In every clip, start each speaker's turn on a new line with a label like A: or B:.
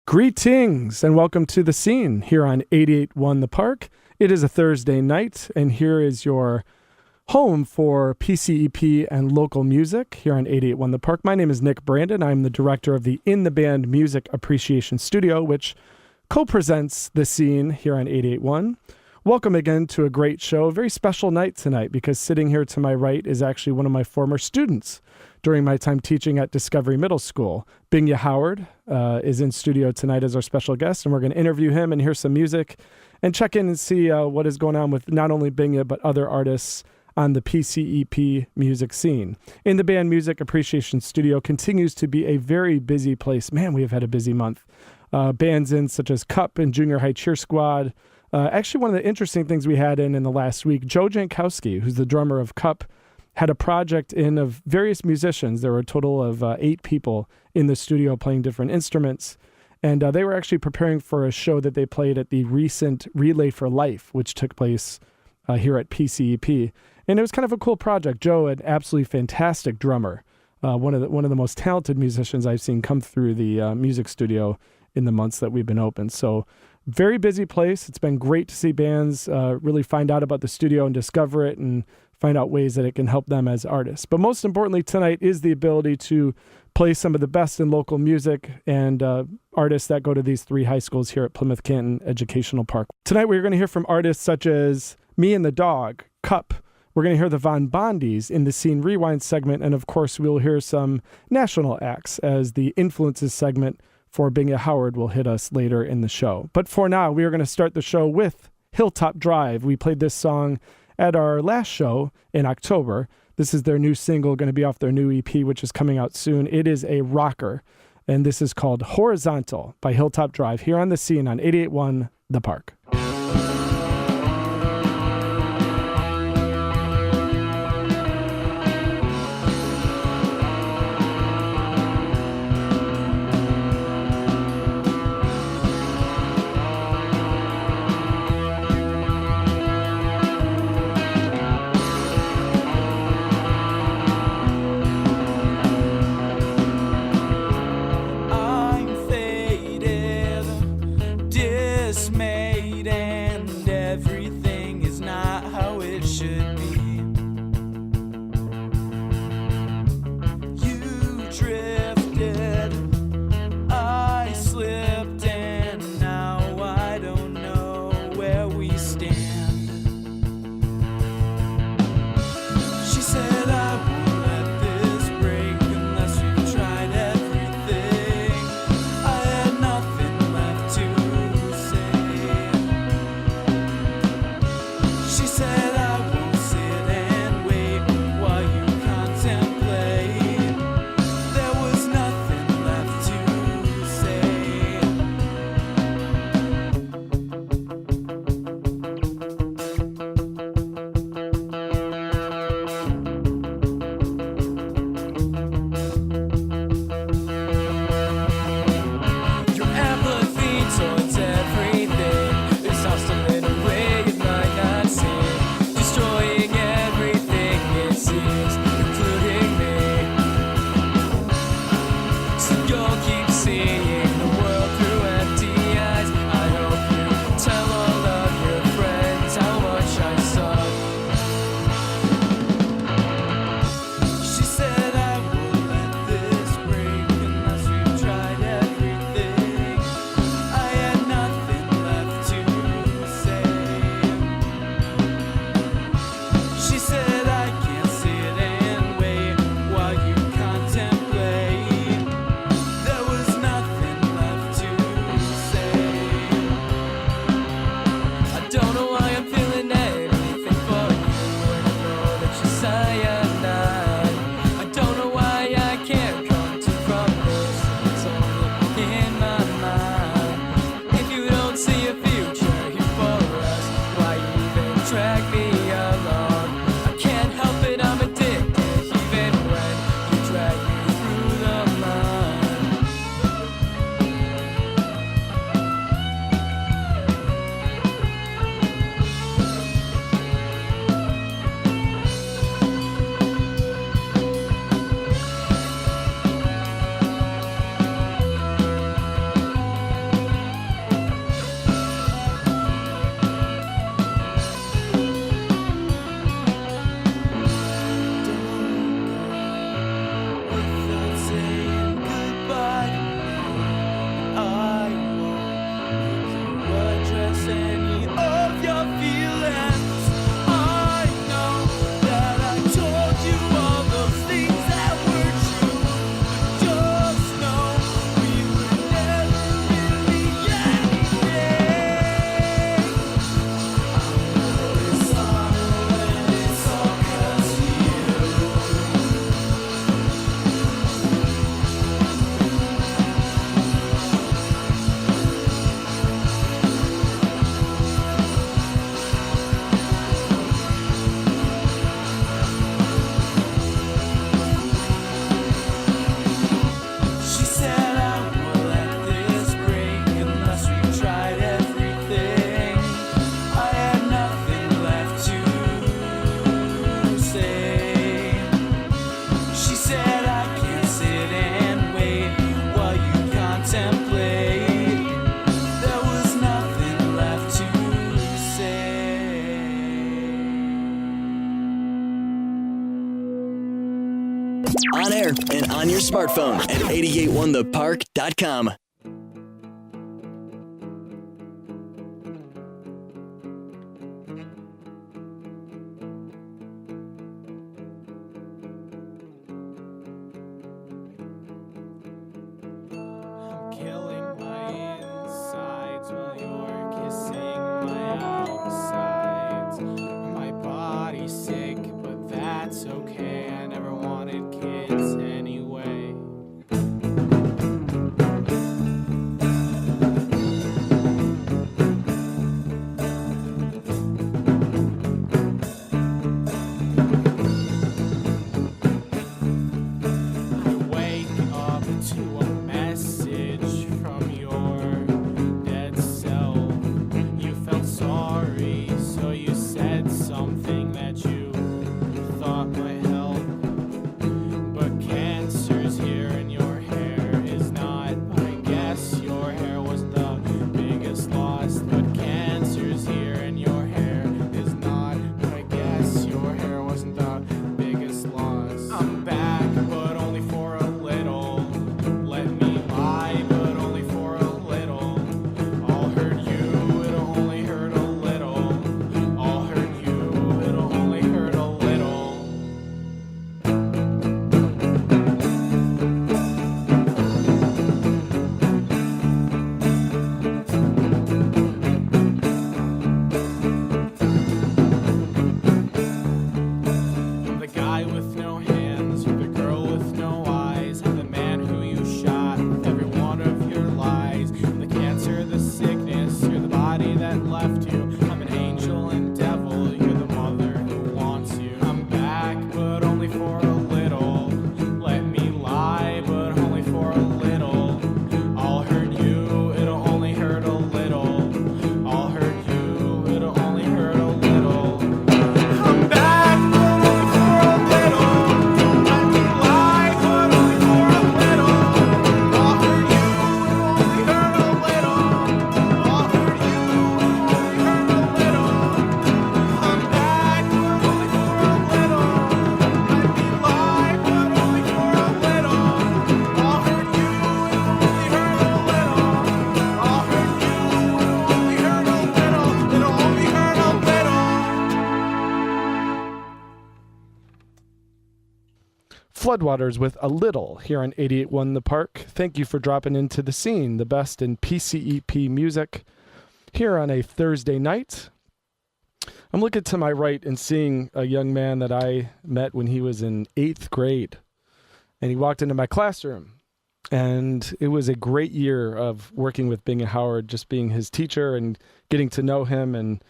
A: Greetings and welcome to The Scene here on 88.1 The Park. It is a Thursday night, and here is your home for PCEP and local music here on 88.1 The Park. My name is Nick Brandon. I'm the director of the In the Band Music Appreciation Studio, which co-presents The Scene here on 88.1. Welcome again to a great show. A very special night tonight because sitting here to my right is actually one of my former students during my time teaching at Discovery Middle School. Bingya Howard is in studio tonight as our special guest, and we're going to interview him and hear some music and check in and see what is going on with not only Bingya but other artists on the PCEP music scene. In the Band Music Appreciation Studio continues to be a very busy place. Man, we have had a busy month. Bands in such as Cup and Junior High Cheer Squad. Actually, one of the interesting things we had in the last week, Joe Jankowski, who's the drummer of Cup, had a project in of various musicians. There were a total of 8 people in the studio playing different instruments. And they were actually preparing for a show that they played at the recent Relay for Life, which took place here at PCEP. And it was kind of a cool project. Joe, an absolutely fantastic drummer, one of the most talented musicians I've seen come through the music studio in the months that we've been open. So very busy place. It's been great to see bands really find out about the studio and discover it and find out ways that it can help them as artists. But most importantly tonight is the ability to play some of the best in local music and artists that go to these 3 high schools here at Plymouth Canton Educational Park. Tonight we're going to hear from artists such as Me and the Dog, Cup. We're going to hear the Von Bondies in the Scene Rewind segment, and of course we'll hear some national acts as the Influences segment for Bingya Howard will hit us later in the show. But for now, we are going to start the show with Hilltop Drive. We played this song at our last show in October. This is their new single, going to be off their new EP, which is coming out soon. It is a rocker, and this is called Horizontal by Hilltop Drive here on The Scene on 88.1 The Park.
B: Dismayed smartphone at 881thepark.com.
C: Killing my insides while you're kissing my outsides. My body's sick, but that's okay. I never wanted kids anyway. I wake up to a message from your dead self. You felt sorry, so you said something that you thought might help. But cancer's here and your hair is not. I guess your hair was the biggest loss. But cancer's here and your hair is not. I guess your hair wasn't the biggest loss. I'm back, but only for a little. Let me lie, but only for a little. I'll hurt you, it'll only hurt a little. I'll hurt you, it'll only hurt a little. I'm the guy with no hands, you're the girl with no eyes. I'm the man who you shot with every one of your lies. I'm the cancer, the sickness, you're the body that left you. I'm an angel and devil, you're the mother who wants you. I'm back, but only for a little. Let me lie, but only for a little. I'll hurt you, it'll only hurt a little. I'll hurt you, it'll only hurt a little. I'm back, but only for a little. Let me lie, but only for a little. I'll hurt you, it'll only hurt a little. I'll hurt you, it'll only hurt a little. I'm back, but only for a little. Let me lie, but only for a little. I'll hurt you, it'll only hurt a little. I'll hurt you, it'll only hurt a little. It'll only hurt a little.
A: Floodwaters with A Little here on 88.1 The Park. Thank you for dropping into the scene, the best in PCEP music here on a Thursday night. I'm looking to my right and seeing a young man that I met when he was in 8th grade. And he walked into my classroom. And it was a great year of working with Bing Howard, just being his teacher and getting to know him. And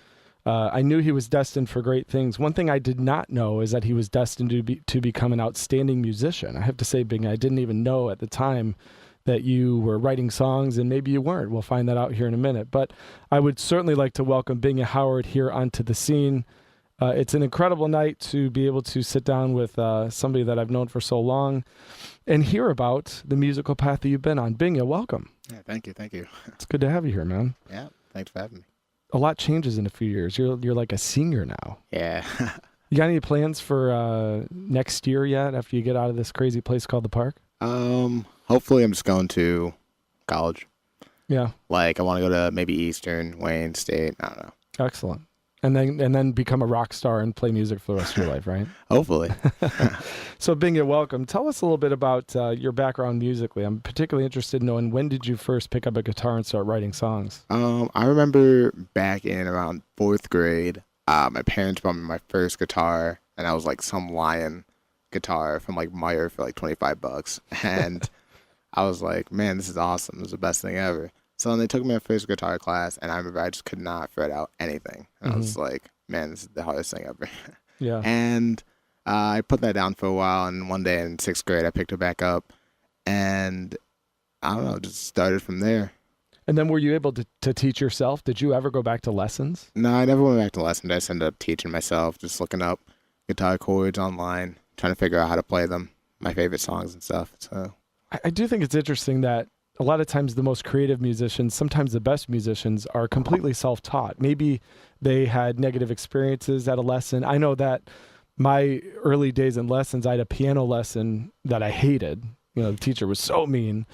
A: I knew he was destined for great things. One thing I did not know is that he was destined to become an outstanding musician. I have to say, Bing, I didn't even know at the time that you were writing songs, and maybe you weren't. We'll find that out here in a minute. But I would certainly like to welcome Bing Howard here onto the scene. It's an incredible night to be able to sit down with somebody that I've known for so long and hear about the musical path that you've been on. Bing, welcome.
D: Yeah, thank you.
A: It's good to have you here, man.
D: Yeah, thanks for having me.
A: A lot changes in a few years. You're like a senior now.
D: Yeah.
A: You got any plans for next year yet after you get out of this crazy place called the park?
D: Hopefully I'm just going to college.
A: Yeah.
D: Like I want to go to maybe Eastern, Wayne State. I don't know.
A: Excellent. And then become a rock star and play music for the rest of your life, right?
D: Hopefully.
A: So Bing, you're welcome. Tell us a little bit about your background musically. I'm particularly interested in knowing, when did you first pick up a guitar and start writing songs?
D: I remember back in around 4th grade, my parents bought me my first guitar, and I was like some Lion guitar from like Meyer for like $25. And I was like, man, this is awesome. This is the best thing ever. So then they took me my first guitar class, and I remember I just could not fret out anything. And I was like, man, this is the hardest thing ever.
A: Yeah.
D: And I put that down for a while, and one day in 6th grade, I picked it back up, and I don't know, just started from there.
A: And then were you able to teach yourself? Did you ever go back to lessons?
D: No, I never went back to lessons. I just ended up teaching myself, just looking up guitar chords online, trying to figure out how to play them, my favorite songs and stuff. So
A: I do think it's interesting that a lot of times the most creative musicians, sometimes the best musicians, are completely self-taught. Maybe they had negative experiences at a lesson. I know that my early days in lessons, I had a piano lesson that I hated. the teacher was so mean.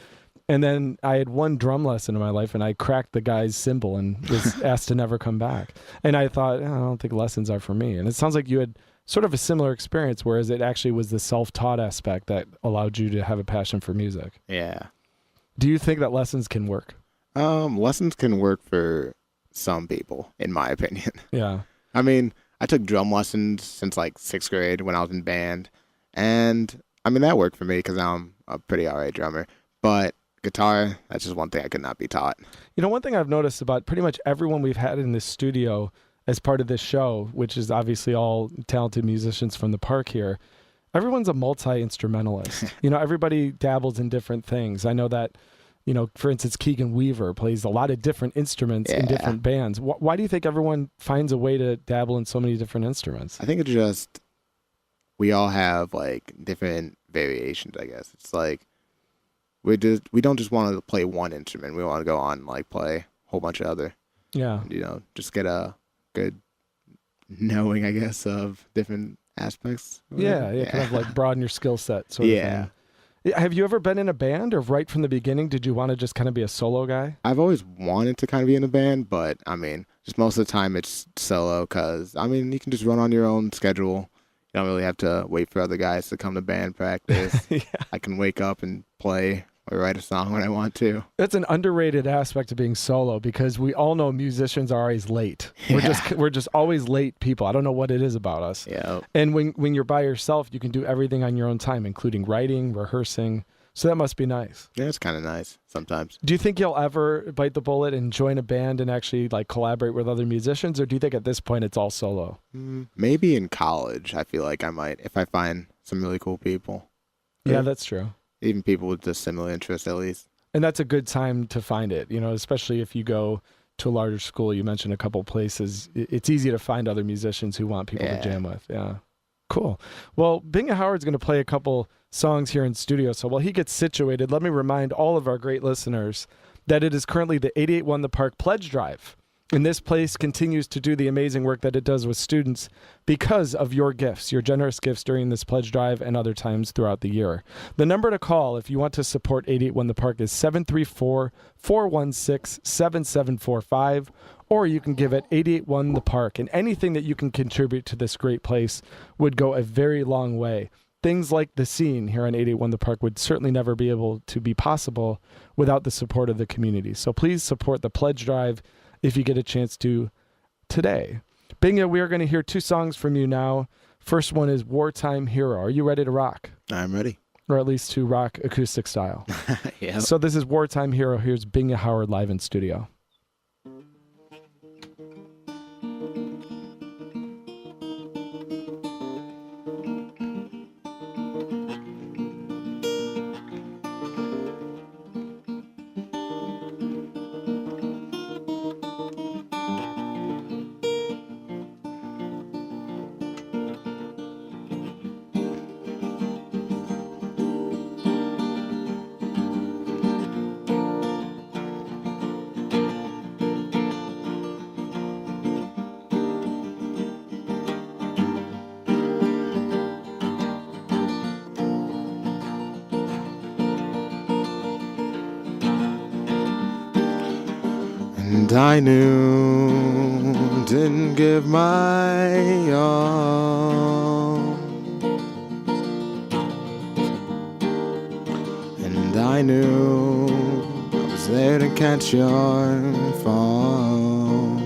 A: And then I had one drum lesson in my life, and I cracked the guy's cymbal and was asked to never come back. And I thought, I don't think lessons are for me. And it sounds like you had sort of a similar experience, whereas it actually was the self-taught aspect that allowed you to have a passion for music.
D: Yeah.
A: Do you think that lessons can work?
D: Lessons can work for some people, in my opinion.
A: Yeah.
D: I mean, I took drum lessons since like 6th grade when I was in band. And I mean, that worked for me because I'm a pretty all right drummer. But guitar, that's just one thing I could not be taught.
A: One thing I've noticed about pretty much everyone we've had in this studio as part of this show, which is obviously all talented musicians from the park here, everyone's a multi-instrumentalist. Everybody dabbles in different things. I know that, for instance, Keegan Weaver plays a lot of different instruments in different bands. Why do you think everyone finds a way to dabble in so many different instruments?
D: I think it's just, we all have like different variations, I guess. It's like, we don't just want to play one instrument. We want to go on and like play a whole bunch of other.
A: Yeah.
D: Just get a good knowing, I guess, of different aspects.
A: Yeah, kind of like broaden your skill set. Sort of thing. Have you ever been in a band, or right from the beginning, did you want to just kind of be a solo guy?
D: I've always wanted to kind of be in a band, but I mean, just most of the time it's solo because, I mean, you can just run on your own schedule. You don't really have to wait for other guys to come to band practice.
A: Yeah.
D: I can wake up and play or write a song when I want to.
A: That's an underrated aspect of being solo, because we all know musicians are always late. We're just always late people. I don't know what it is about us.
D: Yeah.
A: And when you're by yourself, you can do everything on your own time, including writing, rehearsing. So that must be nice.
D: Yeah, it's kind of nice sometimes.
A: Do you think you'll ever bite the bullet and join a band and actually like collaborate with other musicians, or do you think at this point it's all solo?
D: Maybe in college, I feel like I might, if I find some really cool people.
A: Yeah, that's true.
D: Even people with just similar interests, at least.
A: And that's a good time to find it, especially if you go to a larger school. You mentioned a couple places. It's easy to find other musicians who want people to jam with. Yeah. Cool. Well, Binga Howard's going to play a couple songs here in studio. So while he gets situated, let me remind all of our great listeners that it is currently the 88 The Park Pledge Drive. And this place continues to do the amazing work that it does with students because of your gifts, your generous gifts during this pledge drive and other times throughout the year. The number to call if you want to support 88 The Park is 734-416-7745, or you can give at 88 The Park. And anything that you can contribute to this great place would go a very long way. Things like the scene here on 88 The Park would certainly never be able to be possible without the support of the community. So please support the pledge drive if you get a chance to today. Binga, we are going to hear two songs from you now. First one is Wartime Hero. Are you ready to rock?
D: I'm ready.
A: Or at least to rock acoustic style.
D: Yeah.
A: So this is Wartime Hero. Here's Binga Howard live in studio.
D: And I knew, didn't give my all. And I knew I was there to catch your fall.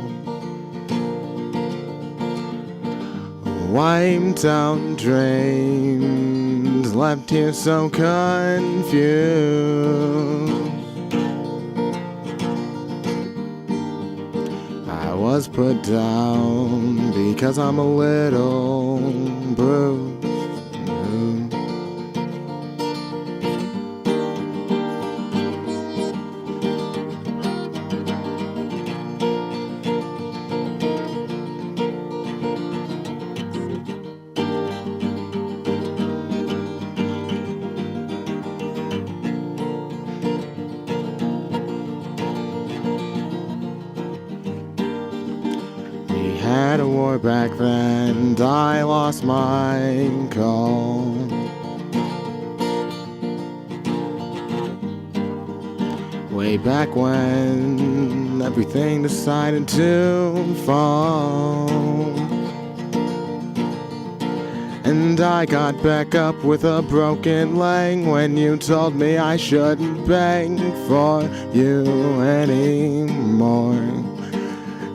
D: Wiped out drains, left here so confused. I was put down because I'm a little bruised. We had a war back then, and I lost my call. way back when everything decided to fall. And I got back up with a broken leg when you told me I shouldn't beg for you anymore.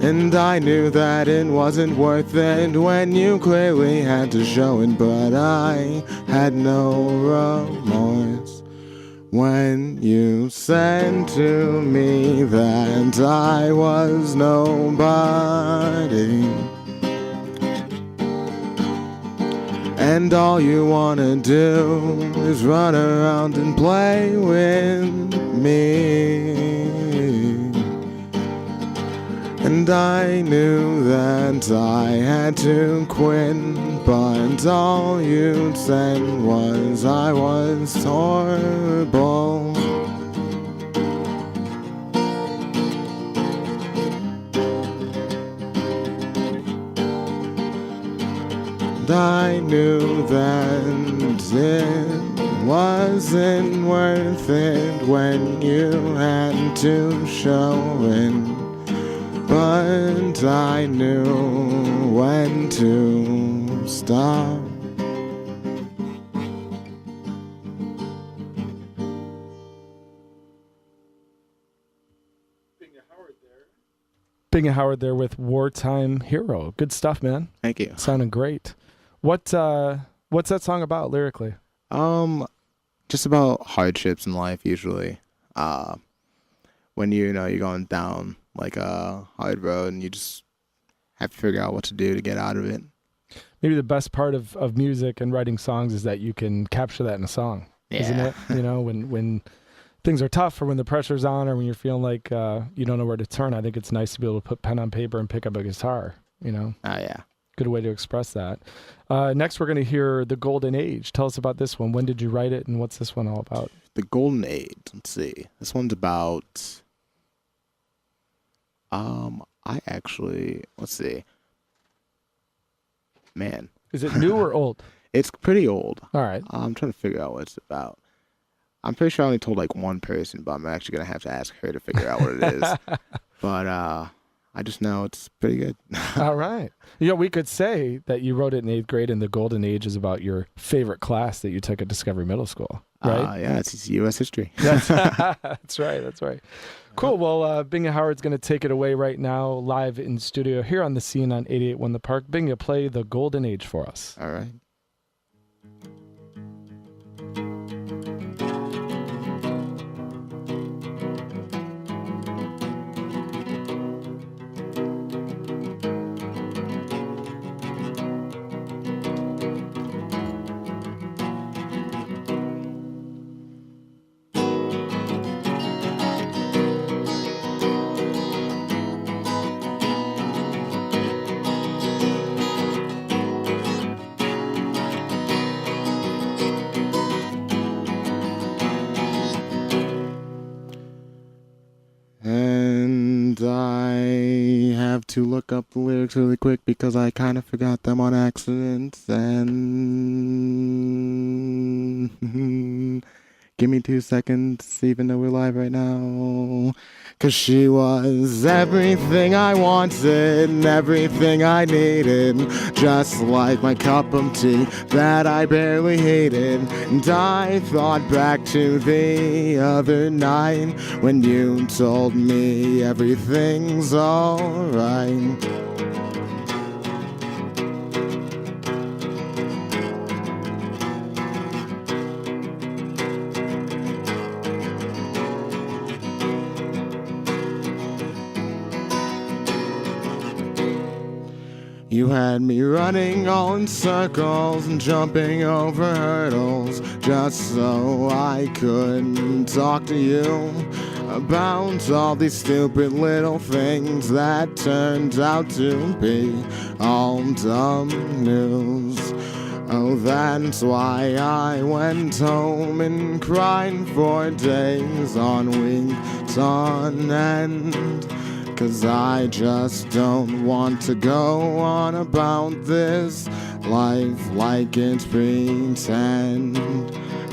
D: And I knew that it wasn't worth it when you clearly had to show it, but I had no remorse. When you said to me that I was nobody, and all you wanna do is run around and play with me. And I knew that I had to quit, but all you said was I was horrible. And I knew that it wasn't worth it when you had to show it, but I knew when to stop.
A: Bing and Howard there with Wartime Hero. Good stuff, man.
D: Thank you.
A: Sounding great. What's that song about lyrically?
D: Just about hardships in life usually. When you're going down like a hard road and you just have to figure out what to do to get out of it.
A: Maybe the best part of music and writing songs is that you can capture that in a song, isn't it? When things are tough or when the pressure's on or when you're feeling like you don't know where to turn, I think it's nice to be able to put pen on paper and pick up a guitar,
D: Oh, yeah.
A: Good way to express that. Next, we're going to hear The Golden Age. Tell us about this one. When did you write it and what's this one all about?
D: The Golden Age. Let's see. This one's about... let's see. Man.
A: Is it new or old?
D: It's pretty old.
A: All right.
D: I'm trying to figure out what it's about. I'm pretty sure I only told like one person, but I'm actually going to have to ask her to figure out what it is. But I just know it's pretty good.
A: All right. We could say that you wrote it in 8th grade and The Golden Age is about your favorite class that you took at Discovery Middle School, right?
D: Yeah, it's U.S. history.
A: That's right. That's right. Cool. Well, Bing and Howard's going to take it away right now, live in studio here on The Scene on 88.1 The Park. Bing, play The Golden Age for us.
D: All right. To look up the lyrics really quick because I kind of forgot them on accident. And give me 2 seconds, even though we're live right now. 'Cause she was everything I wanted and everything I needed, just like my cup of tea that I barely hated. And I thought back to the other night when you told me everything's alright. You had me running all in circles and jumping over hurdles just so I could talk to you about all these stupid little things that turned out to be all dumb news. Oh, that's why I went home and cried for days on weeks on end. 'Cause I just don't want to go on about this life like it's pretend.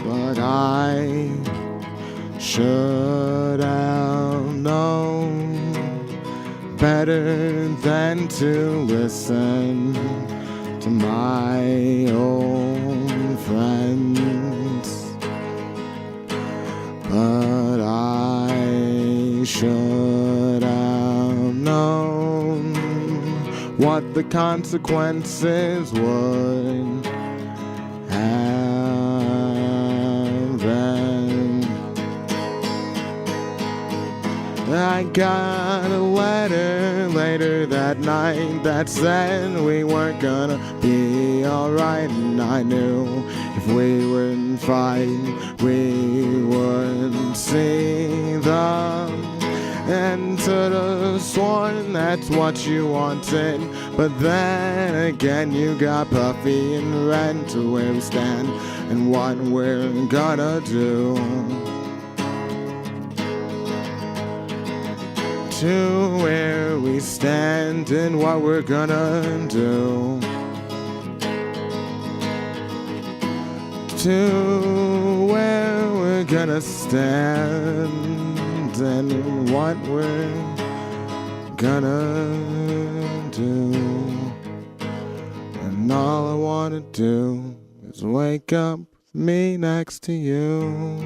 D: But I should have known better than to listen to my own friends. But I should have known what the consequences would have been. I got a letter later that night that said we weren't gonna be alright, and I knew if we wouldn't fight, we wouldn't see the end. Could have sworn that's what you wanted, but then again you got Puffy and Ren to where we stand and what we're gonna do. To where we stand and what we're gonna do. To where we're gonna stand and what we're gonna do. And all I wanna do is wake up with me next to you.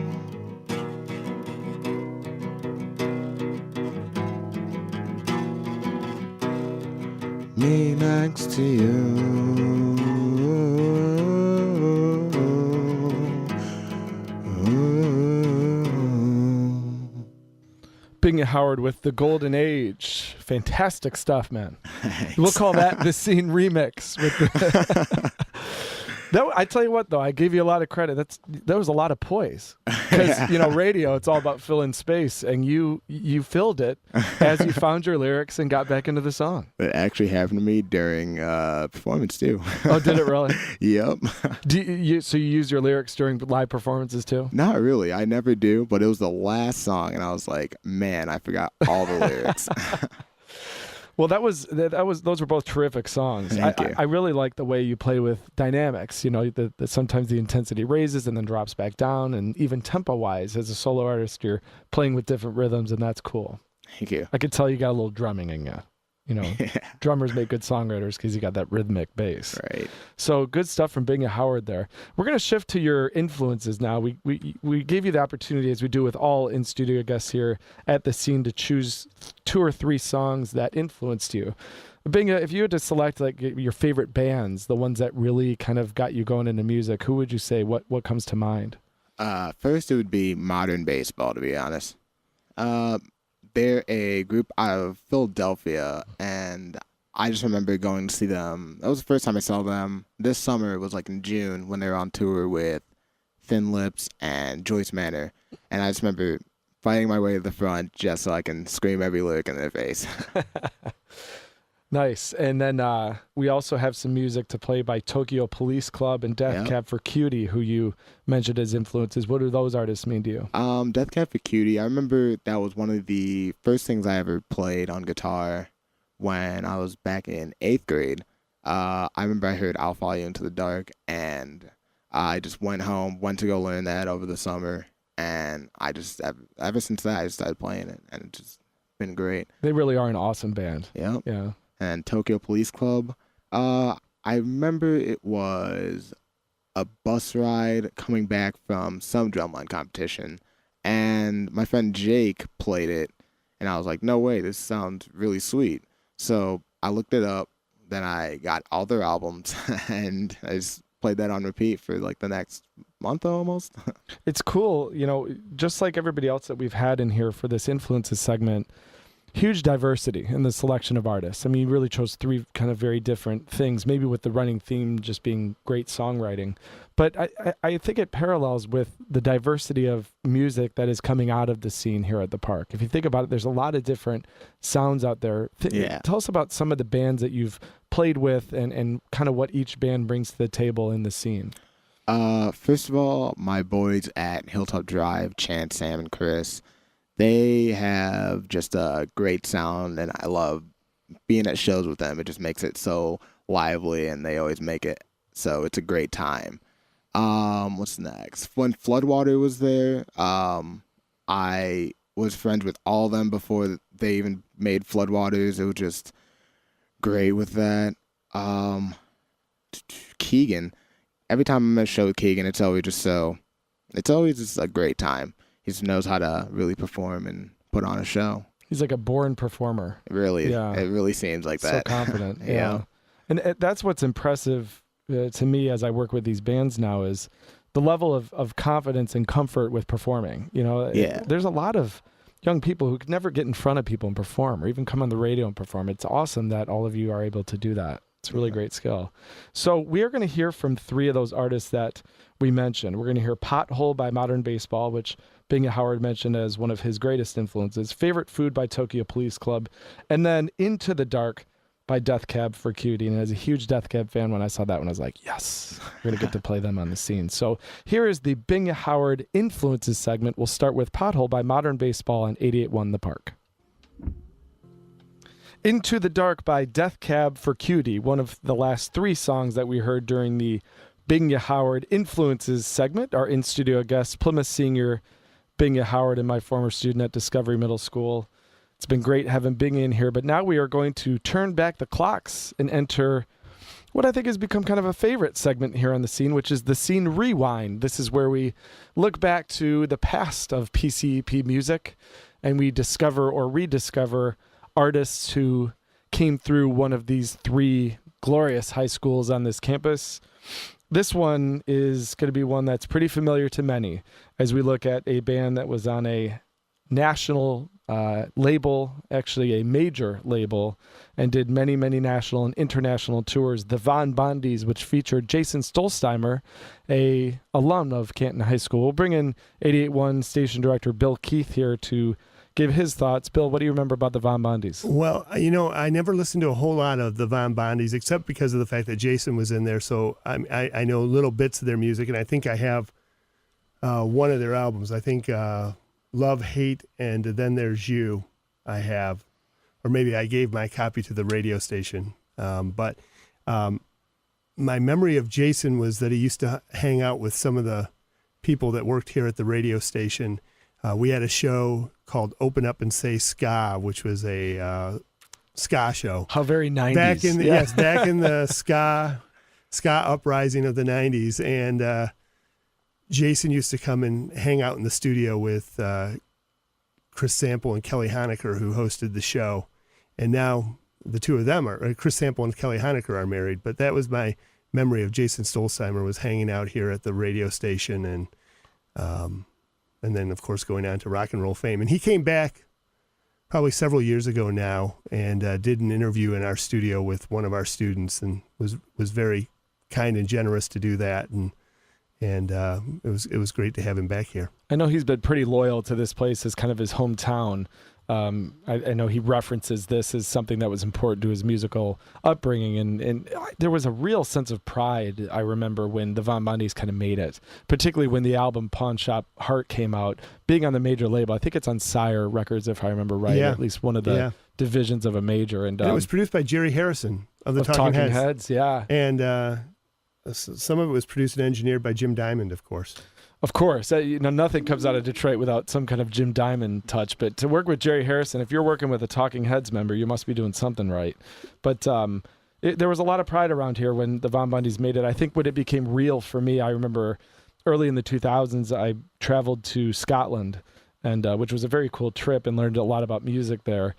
D: Me next to you.
A: Binga Howard with The Golden Age. Fantastic stuff, man.
D: Thanks.
A: We'll call that the Scene remix. With the I tell you what, though, I gave you a lot of credit. That was a lot of poise. Because, radio, it's all about filling space. And you filled it as you found your lyrics and got back into the song.
D: That actually happened to me during performance, too.
A: Oh, did it really?
D: Yep.
A: So you use your lyrics during live performances, too?
D: Not really. I never do. But it was the last song. And I was like, man, I forgot all the lyrics.
A: Well, those were both terrific songs.
D: Thank you.
A: I really like the way you play with dynamics. That sometimes the intensity raises and then drops back down, and even tempo-wise, as a solo artist, you're playing with different rhythms, and that's cool.
D: Thank you.
A: I could tell you got a little drumming in you.
D: Yeah.
A: Drummers make good songwriters because you got that rhythmic bass.
D: Right.
A: So good stuff from Binga Howard there. We're going to shift to your influences now. We gave you the opportunity, as we do with all in-studio guests here at the Scene, to choose 2 or 3 songs that influenced you. Binga, if you had to select like your favorite bands, the ones that really kind of got you going into music, who would you say? What comes to mind?
D: First, it would be Modern Baseball, to be honest. They're a group out of Philadelphia, and I just remember going to see them. That was the first time I saw them. This summer, it was like in June when they were on tour with Thin Lips and Joyce Manor. And I just remember fighting my way to the front just so I can scream every lyric in their face.
A: Nice. And then we also have some music to play by Tokyo Police Club and Death Cab for Cutie, who you mentioned as influences. What do those artists mean to you?
D: Death Cab for Cutie, I remember that was one of the first things I ever played on guitar when I was back in 8th grade. I remember I heard I'll Follow You Into the Dark, and I just went home, went to go learn that over the summer, and I just, ever since that, I just started playing it, and it's just been great.
A: They really are an awesome band.
D: Yep.
A: Yeah.
D: And Tokyo Police Club. I remember it was a bus ride coming back from some drumline competition, and my friend Jake played it, and I was like, no way, this sounds really sweet. So I looked it up, then I got all their albums, and I just played that on repeat for like the next month almost.
A: It's cool, just like everybody else that we've had in here for this influences segment, huge diversity in the selection of artists. I mean, you really chose 3 kind of very different things, maybe with the running theme just being great songwriting. But I think it parallels with the diversity of music that is coming out of the scene here at the park. If you think about it, there's a lot of different sounds out there. Tell us about some of the bands that you've played with and kind of what each band brings to the table in the scene.
D: First of all, my boys at Hilltop Drive, Chance, Sam, and Chris, they have just a great sound, and I love being at shows with them. It just makes it so lively, and they always make it so it's a great time. What's next? When Floodwater was there, I was friends with all of them before they even made Floodwaters. It was just great with that. Keegan. Every time I'm at a show with Keegan, it's always just a great time. He just knows how to really perform and put on a show.
A: He's like a born performer.
D: It really seems like that.
A: So confident.
D: Yeah.
A: And that's what's impressive to me as I work with these bands now is the level of confidence and comfort with performing. There's a lot of young people who could never get in front of people and perform or even come on the radio and perform. It's awesome that all of you are able to do that. It's a really great skill. So we are going to hear from 3 of those artists that we mentioned. We're going to hear Pothole by Modern Baseball, which Binga Howard mentioned as one of his greatest influences, Favorite Food by Tokyo Police Club, and then Into the Dark by Death Cab for Cutie. And as a huge Death Cab fan, when I saw that one, I was like, yes, we're going to get to play them on the scene. So here is the Binga Howard Influences segment. We'll start with Pothole by Modern Baseball on 88.1 The Park. Into the Dark by Death Cab for Cutie, one of the last 3 songs that we heard during the Binga Howard Influences segment. Our in-studio guest, Plymouth senior Binga Howard and my former student at Discovery Middle School. It's been great having Binga in here, but now we are going to turn back the clocks and enter what I think has become kind of a favorite segment here on the scene, which is the Scene Rewind. This is where we look back to the past of PCEP music and we discover or rediscover artists who came through one of these 3 glorious high schools on this campus. This one is going to be one that's pretty familiar to many as we look at a band that was on a national label, actually a major label, and did many, many national and international tours, the Von Bondies, which featured Jason Stolzheimer, a alum of Canton High School. We'll bring in 88.1 station director Bill Keith here to give his thoughts. Bill, what do you remember about the Von Bondies?
E: Well, I never listened to a whole lot of the Von Bondies, except because of the fact that Jason was in there. So I know little bits of their music, and I think I have one of their albums. I think Love, Hate, and Then There's You I have. Or maybe I gave my copy to the radio station. But my memory of Jason was that he used to hang out with some of the people that worked here at the radio station. We had a show called Open Up and Say Ska, which was a ska show.
A: How very 90s.
E: Back in the ska uprising of the 90s. And Jason used to come and hang out in the studio with Chris Sample and Kelly Honaker, who hosted the show. And now the 2 of them Chris Sample and Kelly Honaker are married. But that was my memory of Jason Stolzheimer, was hanging out here at the radio station and then, of course, going on to rock and roll fame. And he came back probably several years ago now and did an interview in our studio with one of our students and was very kind and generous to do that. And it was great to have him back here.
A: I know he's been pretty loyal to this place as kind of his hometown. I know he references this as something that was important to his musical upbringing, and there was a real sense of pride, I remember, when the Von Bondies kind of made it, particularly when the album Pawn Shop Heart came out, being on the major label. I think it's on Sire Records, if I remember right, at least one of the divisions of a major. And
E: it was produced by Jerry Harrison of the Talking Heads.
A: Yeah.
E: And some of it was produced and engineered by Jim Diamond, of course.
A: Of course, nothing comes out of Detroit without some kind of Jim Diamond touch. But to work with Jerry Harrison, if you're working with a Talking Heads member, you must be doing something right. But there was a lot of pride around here when the Von Bondies made it. I think when it became real for me, I remember early in the 2000s, I traveled to Scotland, and which was a very cool trip, and learned a lot about music there.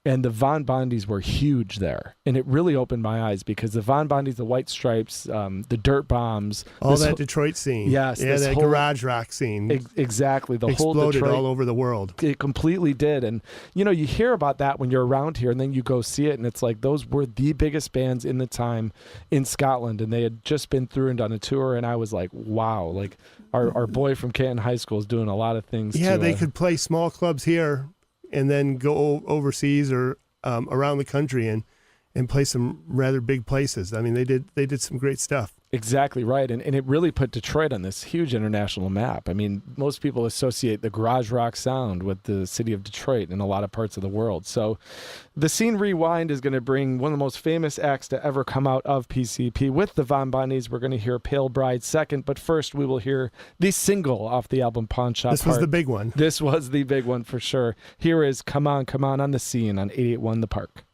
A: And the Von Bondies were huge there. And it really opened my eyes because the Von Bondies, the White Stripes, the Dirt Bombs.
E: All that Detroit scene.
A: Yes.
E: Yeah, that garage rock scene.
A: Exactly. The whole
E: exploded
A: Detroit,
E: all over the world.
A: It completely did. And, you hear about that when you're around here and then you go see it. And it's like those were the biggest bands in the time in Scotland. And they had just been through and done a tour. And I was like, wow, like our boy from Canton High School is doing a lot of things.
E: Yeah, they could play small clubs here and then go overseas or around the country and play some rather big places. I mean, they did some great stuff.
A: Exactly right. And it really put Detroit on this huge international map. I mean, most people associate the garage rock sound with the city of Detroit in a lot of parts of the world. So the Scene Rewind is going to bring one of the most famous acts to ever come out of PCP with the Von Bondies. We're going to hear Pale Bride second, but first we will hear the single off the album Pawn Shop
E: This
A: Heart.
E: was the big one.
A: This was the big one for sure. Here is Come On, Come On the Scene on 88.1 The Park.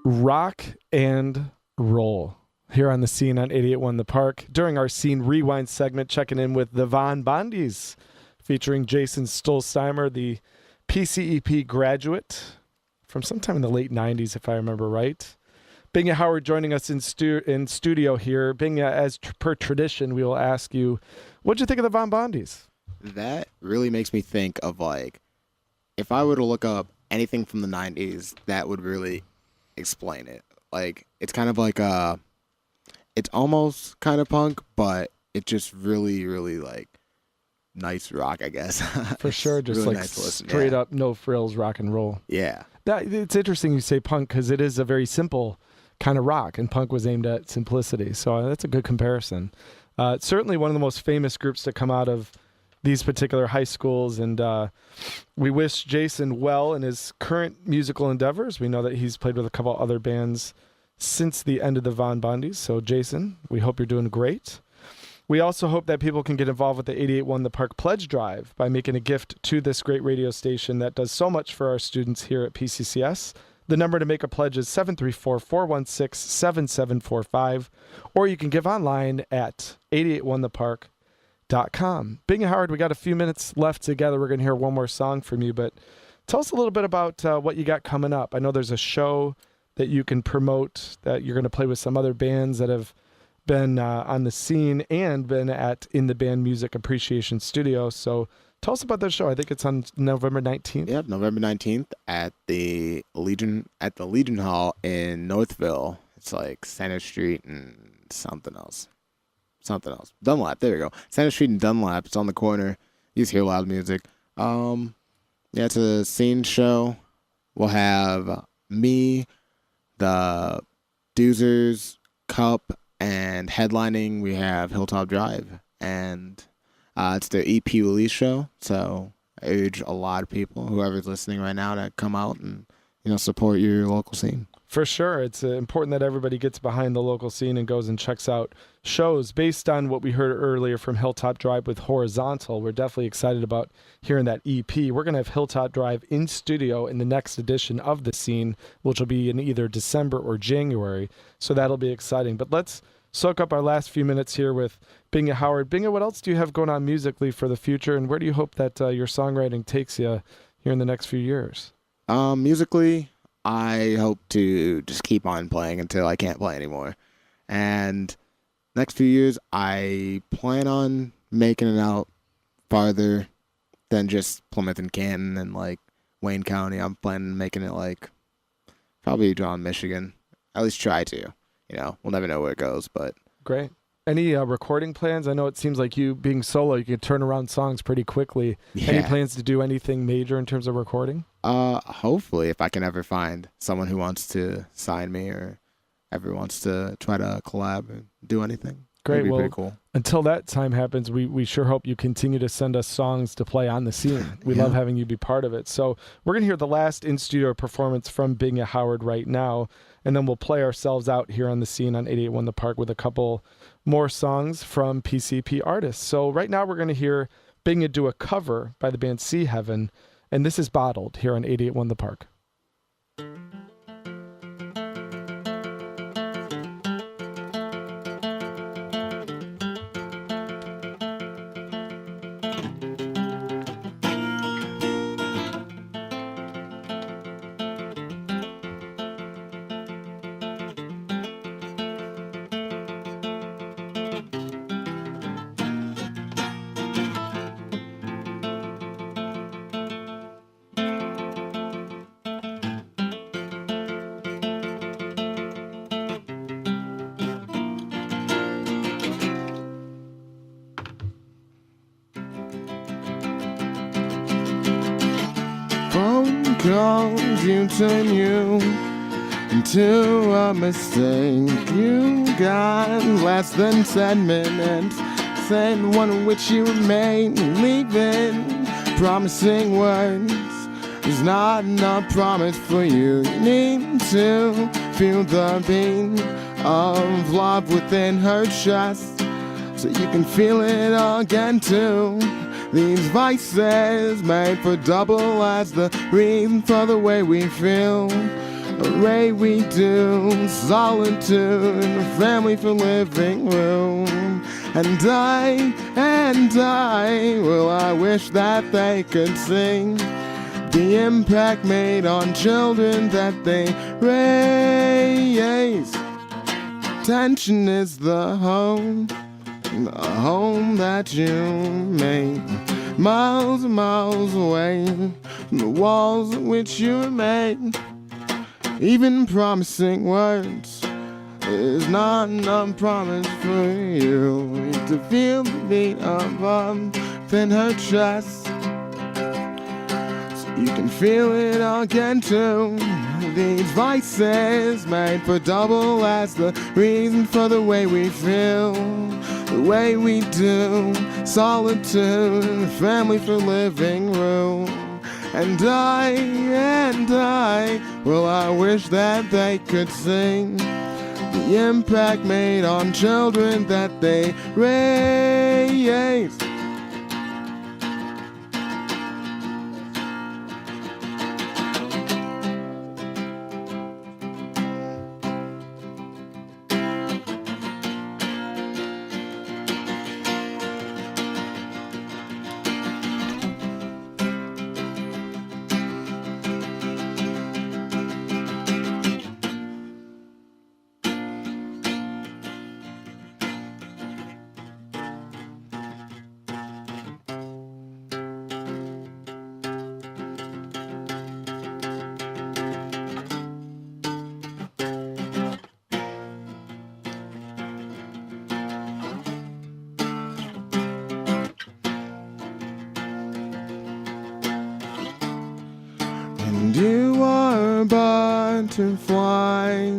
A: Rock and roll. Here on the Scene on 88.1 The Park. During our Scene Rewind segment, checking in with the Von Bondies, featuring Jason Stolzheimer, the PCEP graduate from sometime in the late 90s, if I remember right. Binga Howard joining us in studio here. Binga, as per tradition, we will ask you, what'd you think of the Von Bondies?
D: That really makes me think of, like, if I were to look up anything from the 90s, that would really explain it. Like, it's kind of like it's almost kind of punk, but it just really, really, like, nice rock, I guess.
A: For sure, just
D: really
A: like
D: nice to listen.
A: straight
D: Yeah.
A: up, no frills rock and roll.
D: Yeah.
A: It's interesting you say punk because it is a very simple kind of rock, and punk was aimed at simplicity. So that's a good comparison. Certainly one of the most famous groups to come out of these particular high schools, and we wish Jason well in his current musical endeavors. We know that he's played with a couple other bands since the end of the Von Bondies. So Jason, we hope you're doing great. We also hope that people can get involved with the 88.1 The Park Pledge Drive by making a gift to this great radio station that does so much for our students here at PCCS. The number to make a pledge is 734-416-7745, or you can give online at 881thepark.com. Bing and Howard, we got a few minutes left together. We're going to hear one more song from you, but tell us a little bit about what you got coming up. I know there's a show that you can promote, that you're going to play with some other bands that have been on the scene and been in the Band Music Appreciation Studio. So tell us about that show. I think it's on November 19th.
D: Yep, November 19th at the Legion Hall in Northville. It's like Center Street and something else. Dunlap, there we go. Center Street and Dunlap. It's on the corner. You just hear loud music. Yeah, it's a scene show. We'll have me, the Doozers, Cup, and headlining we have Hilltop Drive. And it's their EP release show, so I urge a lot of people, whoever's listening right now, to come out and, support your local scene.
A: For sure. It's important that everybody gets behind the local scene and goes and checks out shows based on what we heard earlier from Hilltop Drive with Horizontal. We're definitely excited about hearing that EP. We're going to have Hilltop Drive in studio in the next edition of The Scene, which will be in either December or January. So that'll be exciting. But let's soak up our last few minutes here with Binga Howard. Binga, what else do you have going on musically for the future, and where do you hope that your songwriting takes you here in the next few years?
D: Musically, I hope to just keep on playing until I can't play anymore. And next few years, I plan on making it out farther than just Plymouth and Canton and, like, Wayne County. I'm planning on making it, like, probably John, Michigan. At least try to. We'll never know where it goes, but...
A: Great. Any recording plans? I know it seems like you being solo, you can turn around songs pretty quickly.
D: Yeah.
A: Any plans to do anything major in terms of recording?
D: Hopefully, if I can ever find someone who wants to sign me or ever wants to try to collab and do anything.
A: Great.
D: That'd be
A: Well,
D: pretty cool.
A: until that time happens, we sure hope you continue to send us songs to play on the scene. We love having you be part of it. So we're going to hear the last in-studio performance from Binga Howard right now, and then we'll play ourselves out here on the scene on 88.1 The Park with a couple more songs from PCP artists. So right now we're going to hear Binga do a cover by the band Sea Heaven, and this is Bottled here on 88.1 The Park.
D: Phone calls you turn you into a mistake. You got less than 10 minutes, saying one in which you remain leaving. Promising words is not enough promise for you. You need to feel the beat of love within her chest, so you can feel it again too. These vices made for double as the reason for the way we feel, the way we do. Solitude, a family for living room. And I, well, I wish that they could sing the impact made on children that they raise. Tension is the home that you made, miles and miles away from the walls in which you remain. Even promising words is not enough promise for you to feel the beat of love within her chest, so you can feel it again too. These vices made for double as the reason for the way we feel, the way we do. Solitude, family for living room. And I, well, I wish that they could sing the impact made on children that they raise. And you are a butterfly,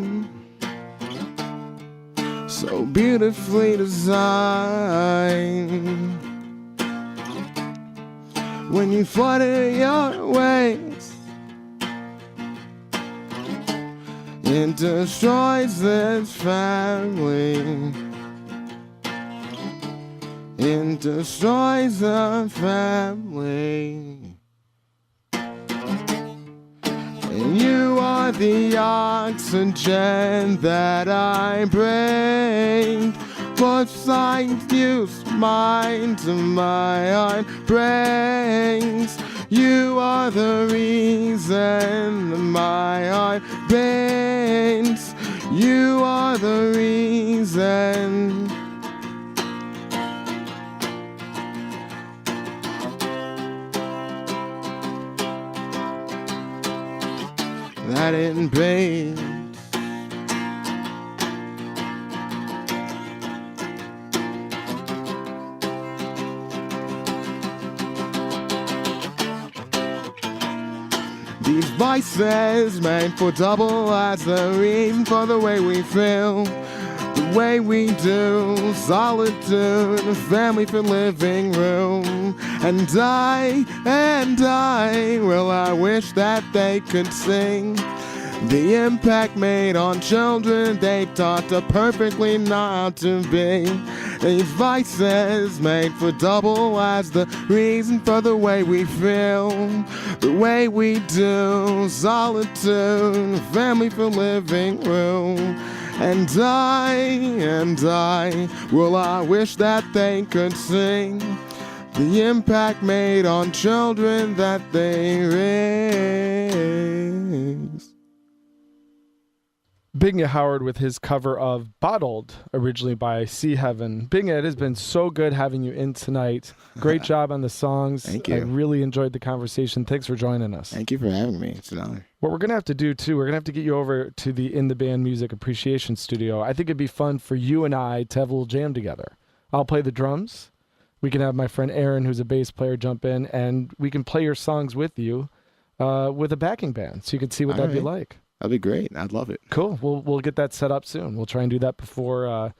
D: so beautifully designed. When you flutter your wings, it destroys this family. It destroys the family. And you are the oxygen that I breathe. Both sides use mine to my heart breaks. You are the reason my heart beats. You are the reason. That it beats. These vices made for double as the reason for the way we feel, the way we do. Solitude, a family for living room. And I, well, I wish that they could sing the impact made on children they taught to perfectly not to be. These vices made for double as the reason for the way we feel, the way we do. Solitude, family for living room. And I, well, I wish that they could sing the impact made on children that they raise.
A: Binga Howard with his cover of Bottled, originally by Sea Heaven. Binga, it has been so good having you in tonight. Great job on the songs.
D: Thank you.
A: I really enjoyed the conversation. Thanks for joining us.
D: Thank you for having me. It's an honor.
A: What we're going to have to do, too, we're going to have to get you over to the In the Band Music Appreciation Studio. I think it'd be fun for you and I to have a little jam together. I'll play the drums. We can have my friend Aaron, who's a bass player, jump in, and we can play your songs with you with a backing band, so you can see what that'd be like.
D: That'd be great. I'd love it.
A: Cool. We'll get that set up soon. We'll try and do that before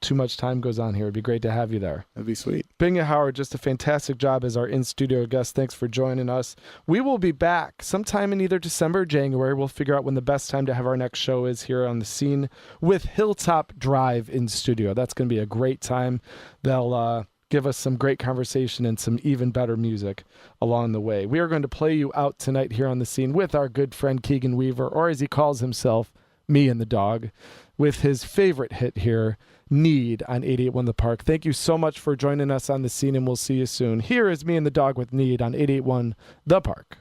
A: too much time goes on here. It'd be great to have you there.
D: That'd be sweet.
A: Binga Howard, just a fantastic job as our in-studio guest. Thanks for joining us. We will be back sometime in either December or January. We'll figure out when the best time to have our next show is here on the scene with Hilltop Drive in studio. That's going to be a great time. They'll give us some great conversation and some even better music along the way. We are going to play you out tonight here on the scene with our good friend Keegan Weaver, or as he calls himself, Me and the Dog, with his favorite hit here, Need, on 88.1 The Park. Thank you so much for joining us on the scene, and we'll see you soon. Here is Me and the Dog with Need on 88.1 The Park.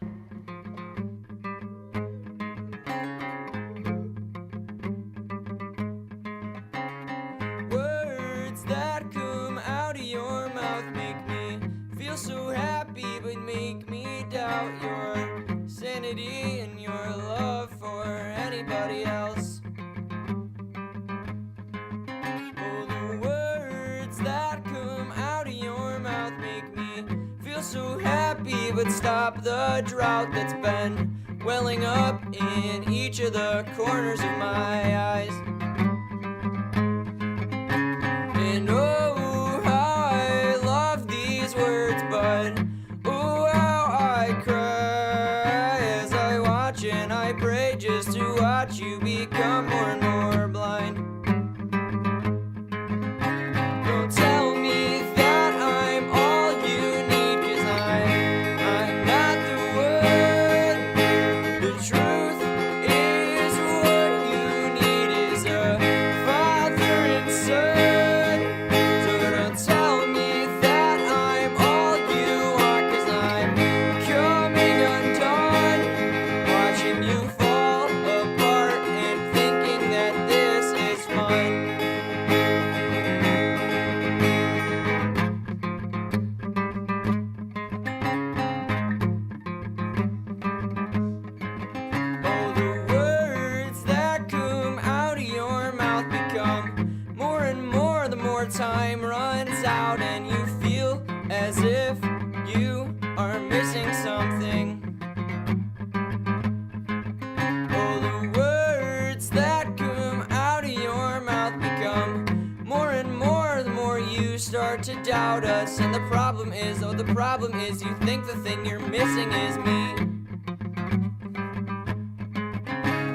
F: Words that come out of your mouth make me feel so happy, but make me doubt your sanity and your love for anybody else. Oh, the words that come out of your mouth make me feel so happy, but stop the drought that's been welling up in each of the corners of my eyes. And oh, how I love these words, but oh, how I cry as I watch and I pray just to watch you become more and more blind. Don't tell me that I'm all you need, 'cause I'm not the one. The truth is what you need is a father and son. So don't tell me that I'm all you want, 'cause I'm coming undone, watching you fall apart and thinking that this is fun. Oh, the words that come out of your mouth become more and more the more time runs out, and you feel as if you are missing something. Oh, the words that come out of your mouth become more and more the more you start to doubt us. And the problem is, oh, the problem is you think the thing you're missing is me.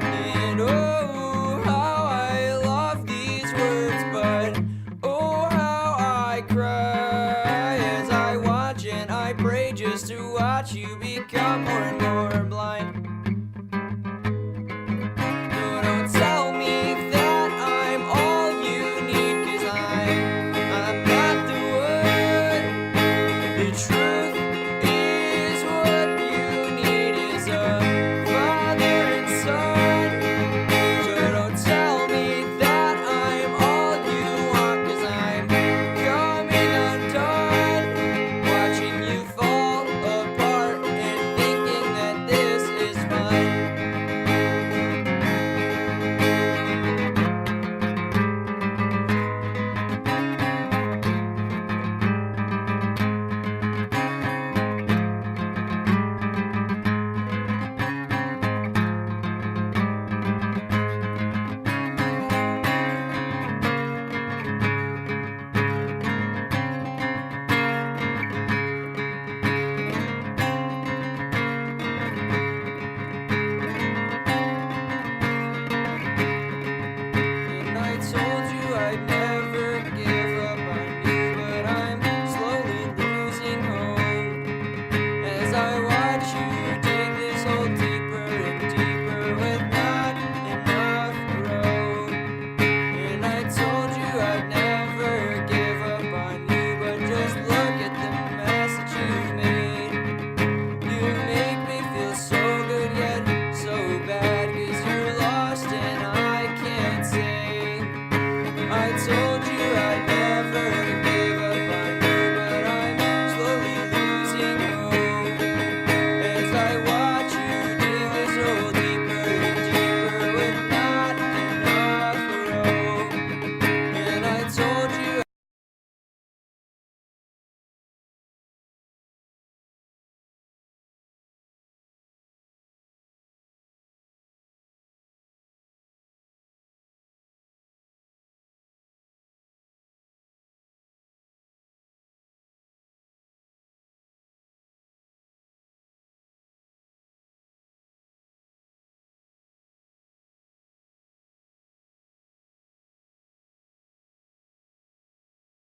F: And oh, how I love these words, but oh, how I cry as I watch and I pray just to watch you become more and more